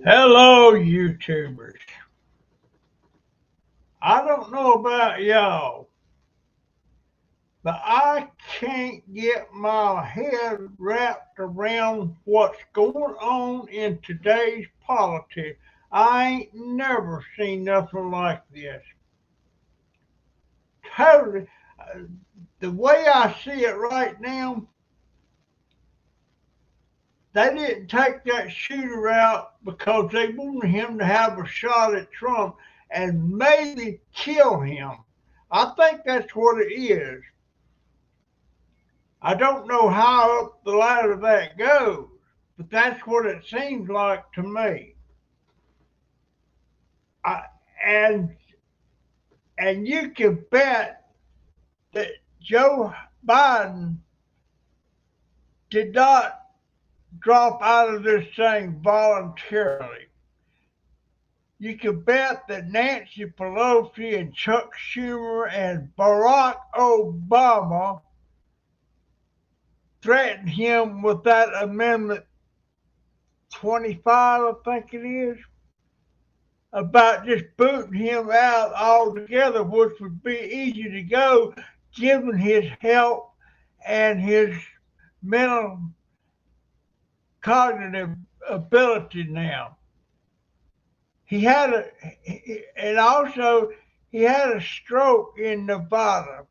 Hello, YouTubers. I don't know about y'all, but I can't get my head wrapped around what's going on in today's politics. I ain't never seen nothing like this. Totally. uh, The way I see it right now, they didn't take that shooter out because they wanted him to have a shot at Trump and maybe kill him. I think that's what it is. I don't know how up the ladder that goes, but that's what it seems like to me. I, and and you can bet that Joe Biden did not drop out of this thing voluntarily. You can bet that Nancy Pelosi and Chuck Schumer and Barack Obama threatened him with that Amendment 25, I think it is, about just booting him out altogether, which would be easy to go given his health and his mental cognitive ability now. He had a, and also he had a stroke in Nevada.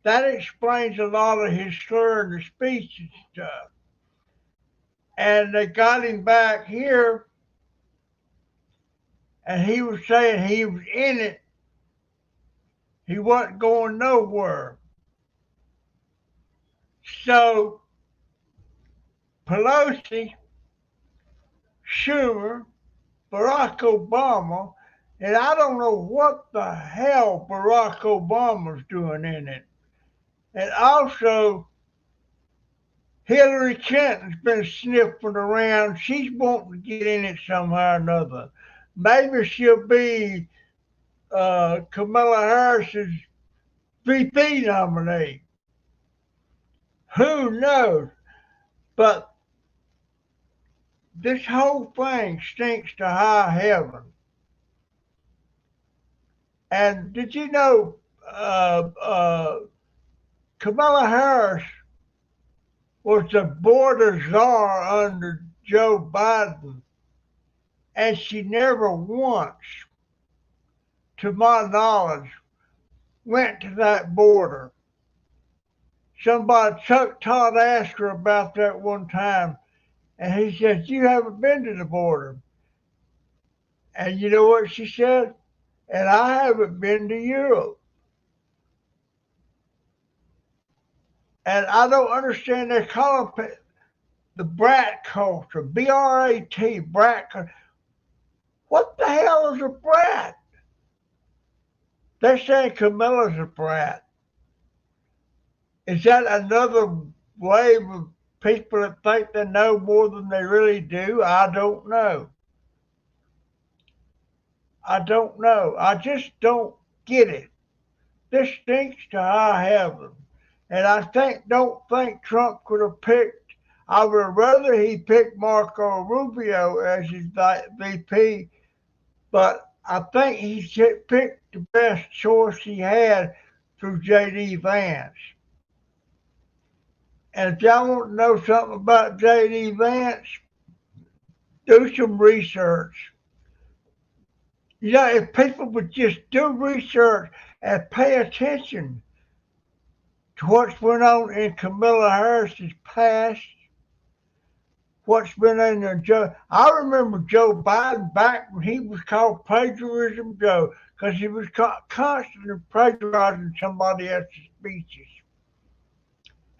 That explains a lot of his slurring of speech and stuff. And they got him back here, and he was saying he was in it. He wasn't going nowhere. So Pelosi, Schumer, Barack Obama, and I don't know what the hell Barack Obama's doing in it. And also, Hillary Clinton's been sniffing around. She's wanting to get in it somehow or another. Maybe she'll be Kamala Harris's VP nominee. Who knows? But this whole thing stinks to high heaven. And did you know Kamala Harris was the border czar under Joe Biden, and she never once, to my knowledge, went to that border. Somebody, Chuck Todd, asked her about that one time, and he said, "You haven't been to the border." And you know what she said? "And I haven't been to Europe." And I don't understand. They call it the brat culture, BRAT, brat culture. What the hell is a brat? They're saying Camilla's a brat. Is that another wave of people that think they know more than they really do? I don't know. I don't know. I just don't get it. This stinks to high heaven. And don't think Trump could have picked. I would rather he picked Marco Rubio as his VP, but I think he picked the best choice he had through J.D. Vance. And if y'all want to know something about J.D. Vance, do some research. You know, if people would just do research and pay attention to what's went on in Kamala Harris's past, what's been in there, Joe. I remember Joe Biden back when he was called Plagiarism Joe because he was constantly plagiarizing somebody else's speeches.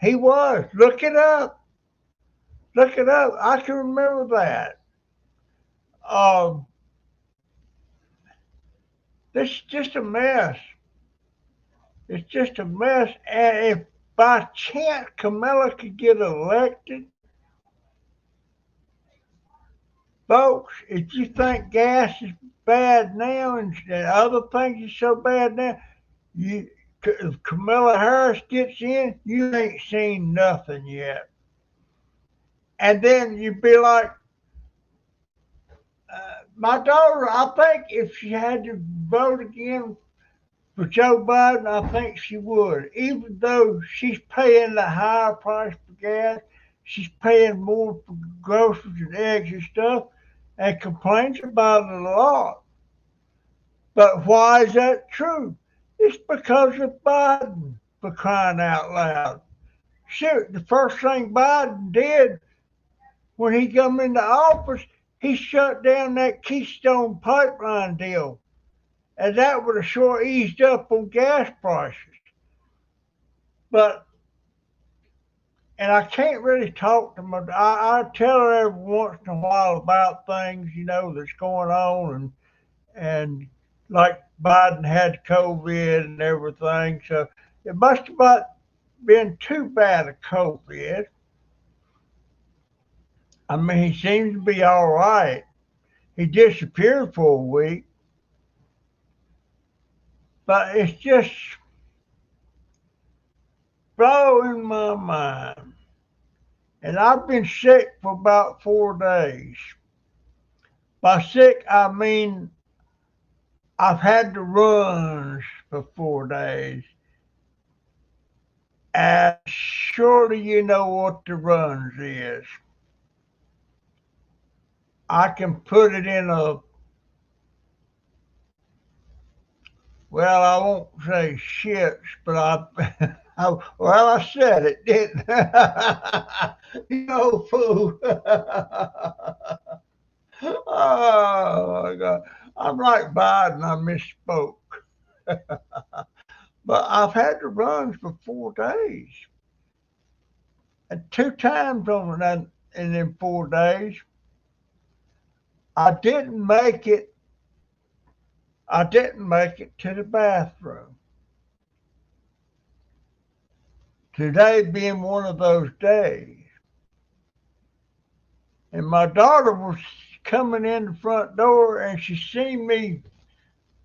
He was. Look it up. Look it up. I can remember that. Um, this is just a mess. It's just a mess. And if by chance Kamala could get elected, folks, if you think gas is bad now and other things are so bad now, you if Kamala Harris gets in, you ain't seen nothing yet. And then you'd be like, my daughter, I think if she had to vote again for Joe Biden, I think she would. Even though she's paying the higher price for gas, she's paying more for groceries and eggs and stuff, and complains about it a lot. But why is that true? It's because of Biden, for crying out loud. Shoot, the first thing Biden did when he come into office, he shut down that Keystone Pipeline deal. And that would have sure eased up on gas prices. But, and I can't really talk to my, I tell her every once in a while about things, that's going on. And like Biden had COVID and everything. So it must have not been too bad of COVID. I mean, he seems to be all right. He disappeared for a week, but it's just blowing my mind. And I've been sick for about 4 days. By sick, I mean I've had the runs for 4 days. And surely you know what the runs is. I can put it in a, well, I won't say shits, but well, I said it, didn't I? Fool. Oh my God. I'm like Biden, I misspoke. But I've had to run for 4 days. And two times on that in them 4 days, I didn't make it. I didn't make it to the bathroom. Today being one of those days. And my daughter was coming in the front door and she seen me.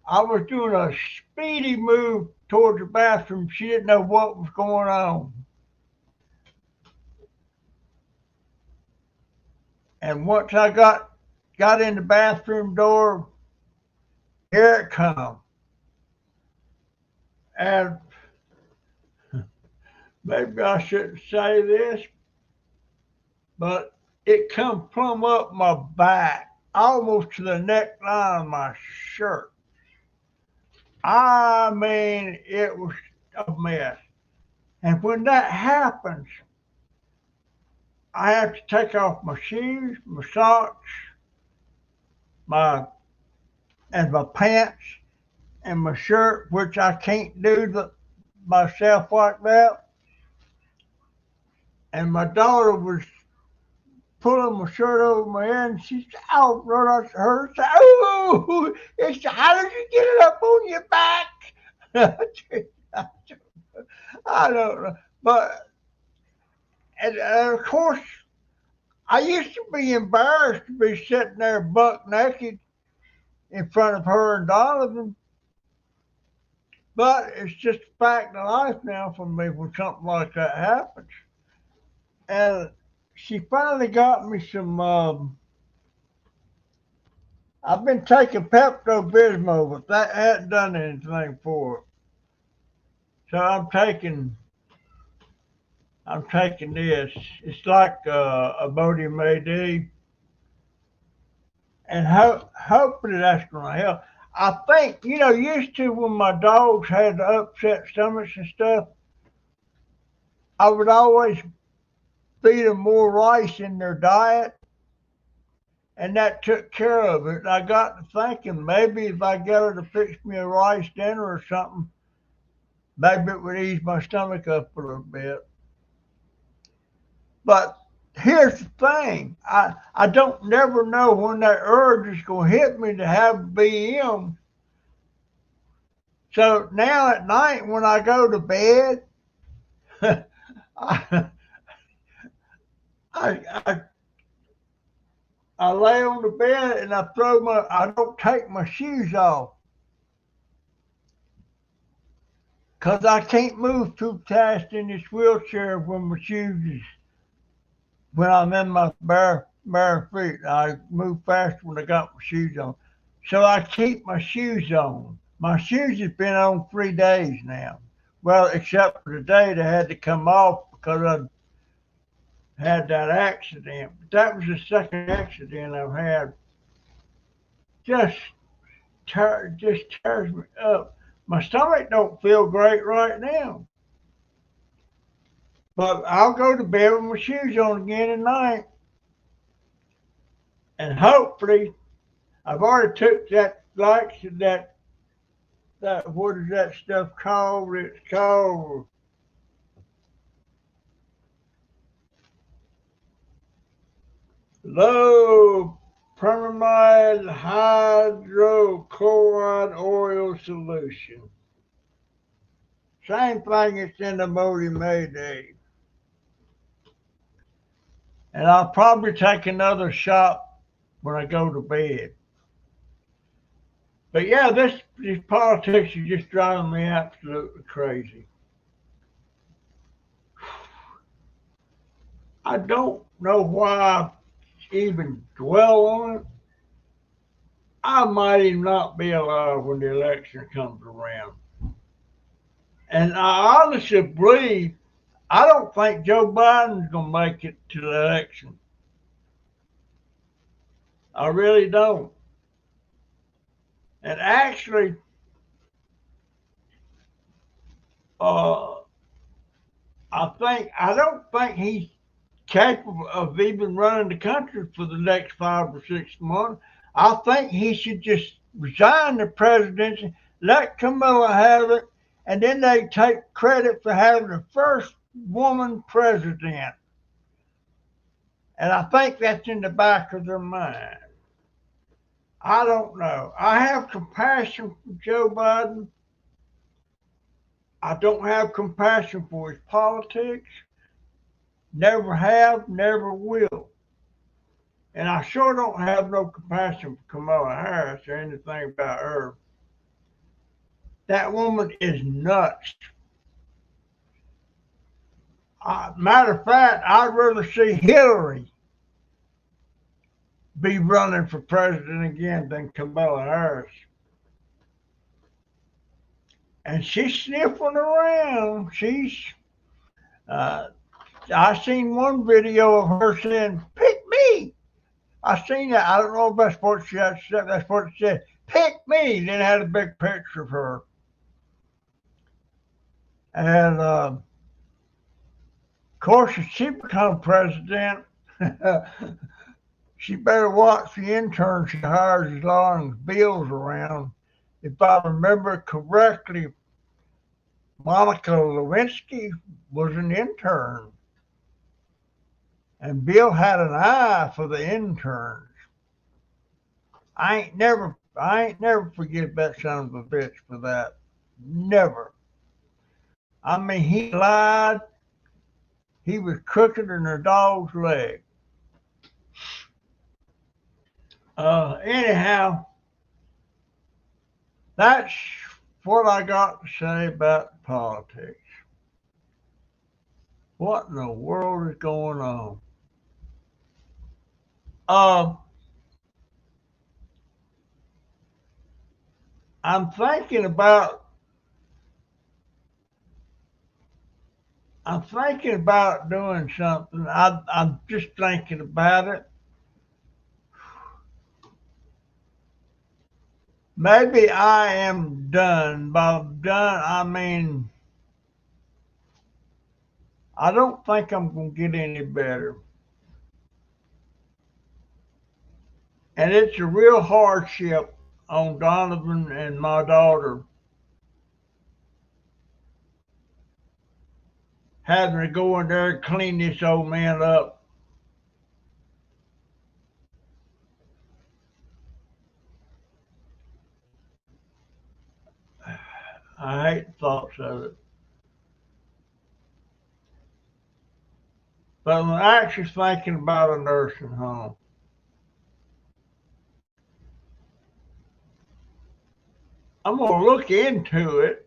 I was doing a speedy move towards the bathroom. She didn't know what was going on. And once I got in the bathroom door, here it come. And maybe I shouldn't say this, but it come plumb up my back, almost to the neckline of my shirt. I mean, it was a mess. And when that happens, I have to take off my shoes, my socks, my my pants, and my shirt, which I can't do myself like that. And my daughter was pulling my shirt over my head, and she said, "Oh, Lord," I heard her say, "Oh, how did you get it up on your back?" I don't know, but and of course, I used to be embarrassed to be sitting there buck naked in front of her and Donovan, but it's just a fact of life now for me when something like that happens. And she finally got me some. I've been taking Pepto Bismol, but that hadn't done anything for it. So I'm taking this. It's like Imodium AD, and hopefully that's going to help. I think used to when my dogs had upset stomachs and stuff, I would always feed them more rice in their diet, and that took care of it. I got to thinking maybe if I got her to fix me a rice dinner or something, maybe it would ease my stomach up a little bit. But here's the thing. I don't never know when that urge is going to hit me to have BM. So now at night when I go to bed, I, I, I lay on the bed and I don't take my shoes off because I can't move too fast in this wheelchair when I'm in my bare feet. I move faster when I got my shoes on. So I keep my shoes on. My shoes have been on 3 days now. Well, except for the day they had to come off because I had that accident. But that was the second accident I've had. Just just tears me up. My stomach don't feel great right now. But I'll go to bed with my shoes on again at night. And hopefully I've already took that like that what is that stuff called? It's called low permamide hydrochloride oil solution. Same thing it's in the Modi Mayday. And I'll probably take another shot when I go to bed. But yeah, these politics are just driving me absolutely crazy. I don't know why I even dwell on it. I might even not be alive when the election comes around. And I honestly believe I don't think Joe Biden's going to make it to the election. I really don't. And actually, uh, I don't think he's capable of even running the country for the next 5 or 6 months. I think he should just resign the presidency, let Kamala have it, and then they take credit for having the first woman president. And I think that's in the back of their mind. I don't know. I have compassion for Joe Biden. I don't have compassion for his politics. Never have, never will. And I sure don't have no compassion for Kamala Harris or anything about her. That woman is nuts. Matter of fact, I'd rather see Hillary be running for president again than Kamala Harris. And she's sniffing around. Uh, I seen one video of her saying, "Pick me." I seen that. I don't know if that's what she had said. That's what it said. Pick me. Then it had a big picture of her. And of course, if she becomes president, she better watch the intern she hires as long as Bill's around. If I remember correctly, Monica Lewinsky was an intern, and Bill had an eye for the interns. I ain't never forget that son of a bitch for that. Never. I mean, he lied. He was crooked in a dog's leg. Anyhow, that's what I got to say about politics. What in the world is going on? Uh, I'm thinking about I'm thinking about doing something. I'm just thinking about it. Maybe I am done. By done, I mean I don't think I'm gonna get any better, and it's a real hardship on Donovan and my daughter having to go in there and clean this old man up. I hate the thoughts of it. But I'm actually thinking about a nursing home. I'm gonna look into it,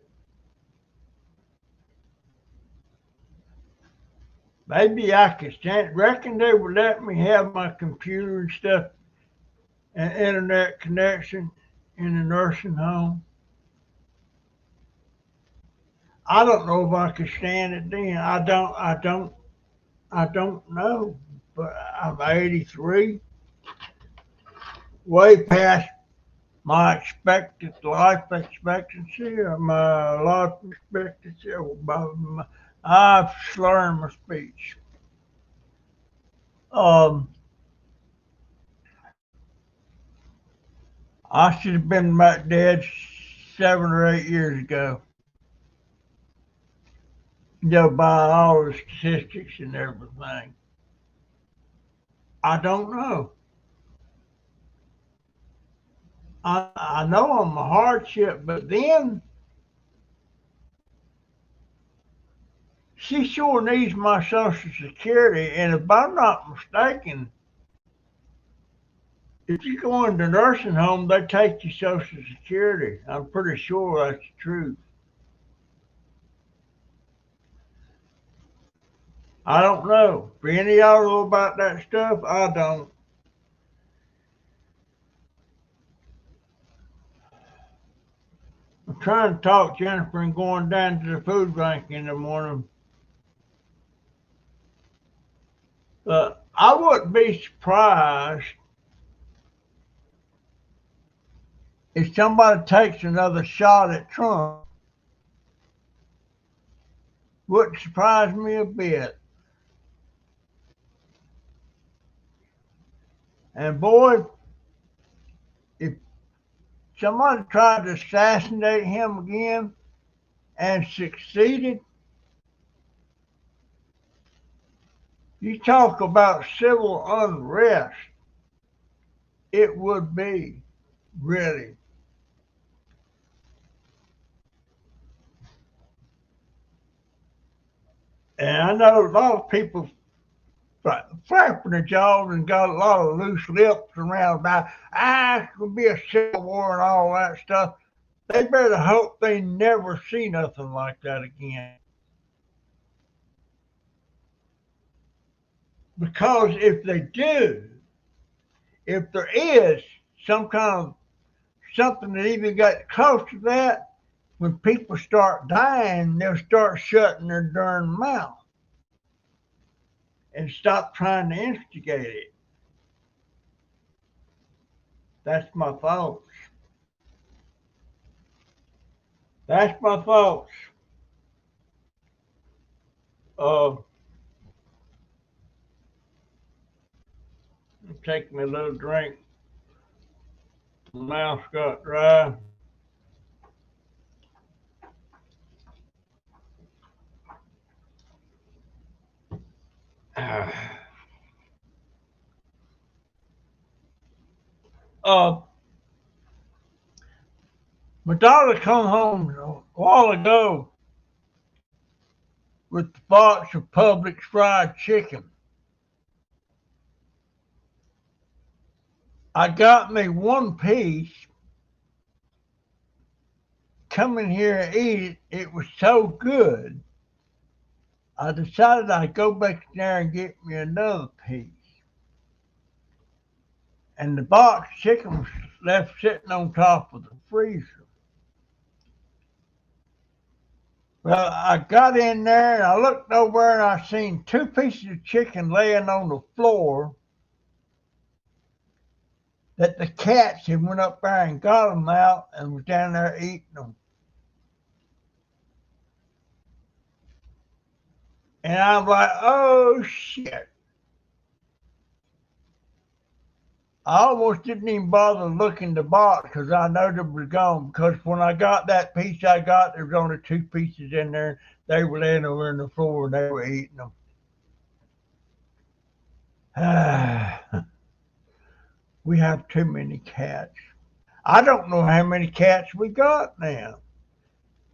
Maybe I could stand. Reckon they would let me have my computer and stuff and internet connection in a nursing home. I don't know if I could stand it then. I don't know. But I'm 83, way past my expected life expectancy or my life expectancy. I've slurred my speech. Um, I should have been back dead 7 or 8 years ago. By all the statistics and everything. I don't know. I know I'm a hardship, but then she sure needs my Social Security, and if I'm not mistaken, if you go into a nursing home, they take your Social Security. I'm pretty sure that's the truth. I don't know. If any of y'all know about that stuff, I don't. I'm trying to talk Jennifer and going down to the food bank in the morning. But I wouldn't be surprised if somebody takes another shot at Trump. Wouldn't surprise me a bit. And boy, if somebody tried to assassinate him again and succeeded, you talk about civil unrest, it would be really. And I know a lot of people flapping their jaws and got a lot of loose lips around about, it's going to be a civil war and all that stuff. They better hope they never see nothing like that again. Because if they do, if there is some kind of something that even got close to that, when people start dying, they'll start shutting their darn mouth and stop trying to instigate it. That's my thoughts. That's my thoughts. Uh, take me a little drink. My mouth got dry. Uh, my daughter come home a while ago with the box of Publix fried chicken. I got me one piece, come in here and eat it. It was so good. I decided I'd go back there and get me another piece. And the box chicken was left sitting on top of the freezer. Well, I got in there and I looked over and I seen two pieces of chicken laying on the floor that the cats had went up there and got them out and was down there eating them. And I'm like, oh shit. I almost didn't even bother looking the box because I know they were gone. Because when I got that piece I got, there was only two pieces in there. They were laying over on the floor and they were eating them. We have too many cats. I don't know how many cats we got now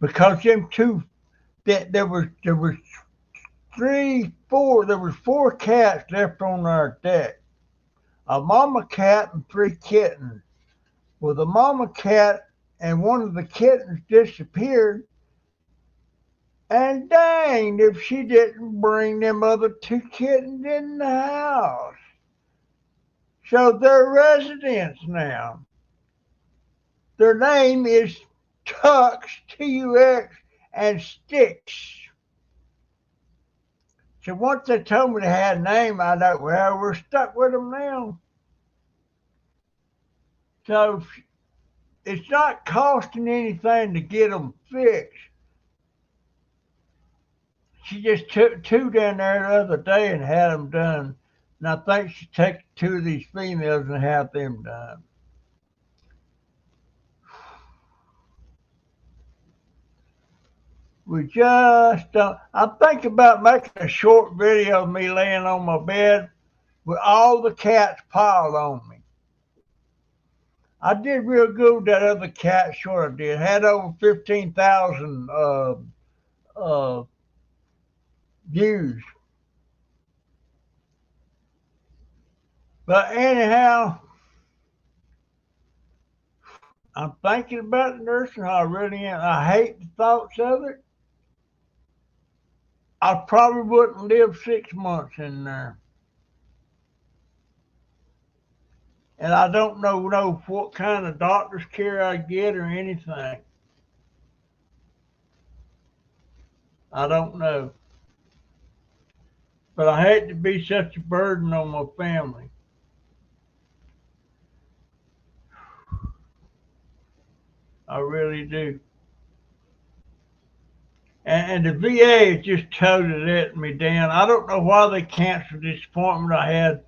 because them two that there was three, four. There was four cats left on our deck. A mama cat and three kittens. Well, the mama cat and one of the kittens disappeared, And dang if she didn't bring them other two kittens in the house. So they're residents now. Their name is Tux, T-U-X, and Sticks. So once they told me they had a name, I thought, well, we're stuck with them now. So it's not costing anything to get them fixed. She just took two down there the other day and had them done. And I think she takes two of these females and have them done. We just don't. I'm thinking about making a short video of me laying on my bed with all the cats piled on me. I did real good with that other cat short I did. Had over 15,000 uh, views. But anyhow, I'm thinking about the nursing home. I really am. I hate the thoughts of it. I probably wouldn't live 6 months in there. And I don't know what kind of doctor's care I get or anything. I don't know. But I hate to be such a burden on my family. I really do. And the VA is just totally letting me down. I don't know why they canceled this appointment I had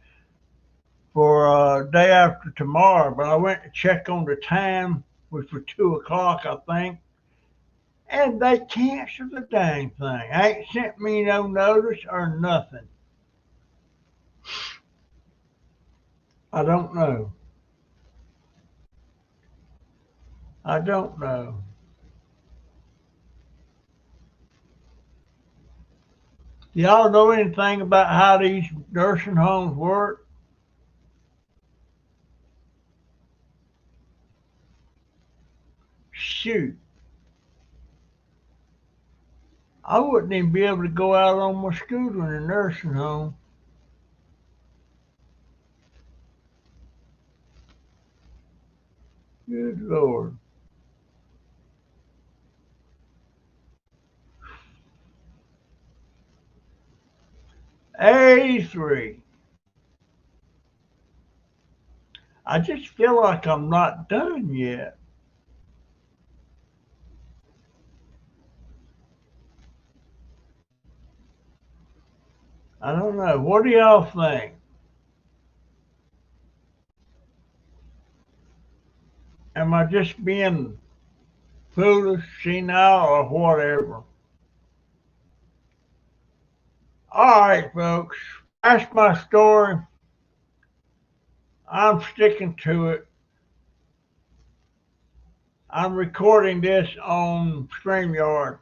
for day after tomorrow, but I went to check on the time, which was 2 o'clock, I think, and they canceled the dang thing. Ain't sent me no notice or nothing. I don't know. I don't know. Y'all know anything about how these nursing homes work? Shoot. I wouldn't even be able to go out on my scooter in a nursing home. Good Lord. 83. I just feel like I'm not done yet. I don't know. What do y'all think? Am I just being foolish, senile, or whatever? All right, folks. That's my story. I'm sticking to it. I'm recording this on StreamYard.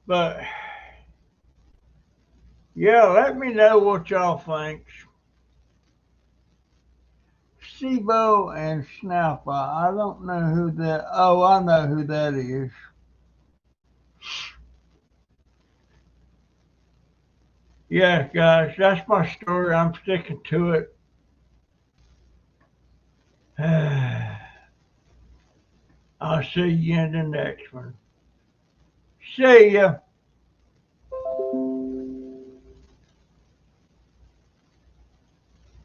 But yeah, let me know what y'all think. Sibo and Snappa. I don't know who that. Oh, I know who that is. Yeah, guys, that's my story. I'm sticking to it. I'll see you in the next one. See ya.